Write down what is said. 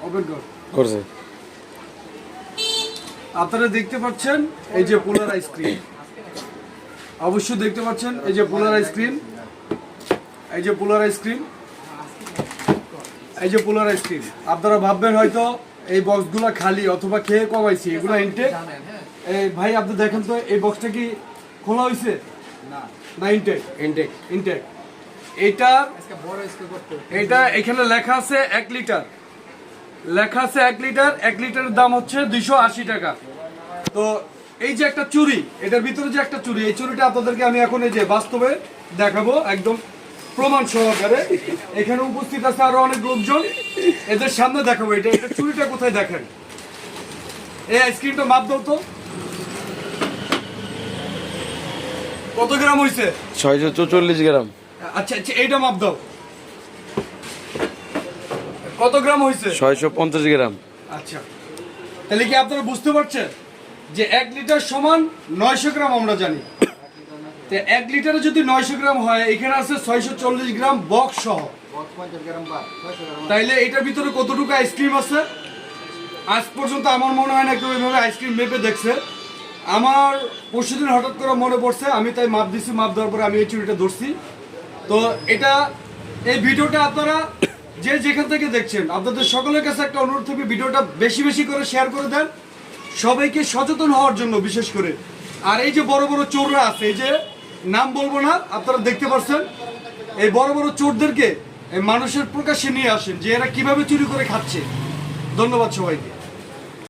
Open করছে। আপনারা দেখতে পাচ্ছেন এই যে পোলার আইসক্রিম, অবশ্যই দেখতে পাচ্ছেন এই যে পোলার আইসক্রিম, এই যে পোলার আইসক্রিম, এই যে পোলার আইসক্রিম। আপনারা ভাববেন হয়তো এই বক্সগুলো খালি অথবা খেয়ে কমাইছি, এগুলো ইনটেক। এই ভাই আপনি দেখেন তো এই বক্সটা কি খোলা হয়েছে? না ইনটেক ইনটেক ইনটেক। এটা এখানে লেখা আছে 1 লিটার, লেখা আছে 1 লিটার। 1 লিটারের দাম হচ্ছে 280 টাকা। তো এই যে একটা চুড়ি, এটার ভিতরে যে একটা চুড়ি, এই চুড়িটা আপনাদেরকে আমি এখন এই যে বাস্তবে দেখাবো একদম প্রমাণ সহকারে। এখানে উপস্থিত আছে আরো অনেক লোকজন, এদের সামনে দেখাবো এটা চুড়িটা কোথায় দেখেন। এই আইসক্রিমটা মাপ দাও তো, কত গ্রাম হয়েছে? 644 গ্রাম। আচ্ছা আচ্ছা এইটা মাপ দাও, কত গ্রাম হয়েছে? 650 গ্রাম। আচ্ছা, তাহলে কি আপনারা বুঝতে পারছেন যে 1 লিটার সমান 900 গ্রাম আমরা জানি। তো 1 লিটারে যদি 900 গ্রাম হয়, এখানে আছে 640 গ্রাম বক্স সহ। তাইলে এটার ভিতরে কতটুকু আইসক্রিম আছে? আজ পর্যন্ত আমার মনে হয় না কেউ এইভাবে আইসক্রিম মেপে দেখছে। আমার পরশুদিন হঠাৎ করে মনে পড়ছে, আমি তাই মাপ দিছি, মাপ দেওয়ার পরে আমি এই চুড়িটা ধরছি। তো এটা এই ভিডিওটা আপনারা যে যেখান থেকে দেখছেন, আপনাদের সকলের কাছে একটা অনুরোধ থাকবে, ভিডিওটা বেশি বেশি করে শেয়ার করে দেন সবাইকে সচেতন হওয়ার জন্য বিশেষ করে। আর এই যে বড় বড় চোররা আছে, এই যে নাম বলবো না, আপনারা দেখতে পাচ্ছেন এই বড় বড় চোরদেরকে মানুষের প্রকাশ্যে নিয়ে আসেন যে এরা কিভাবে চুরি করে খাচ্ছে। ধন্যবাদ সবাইকে।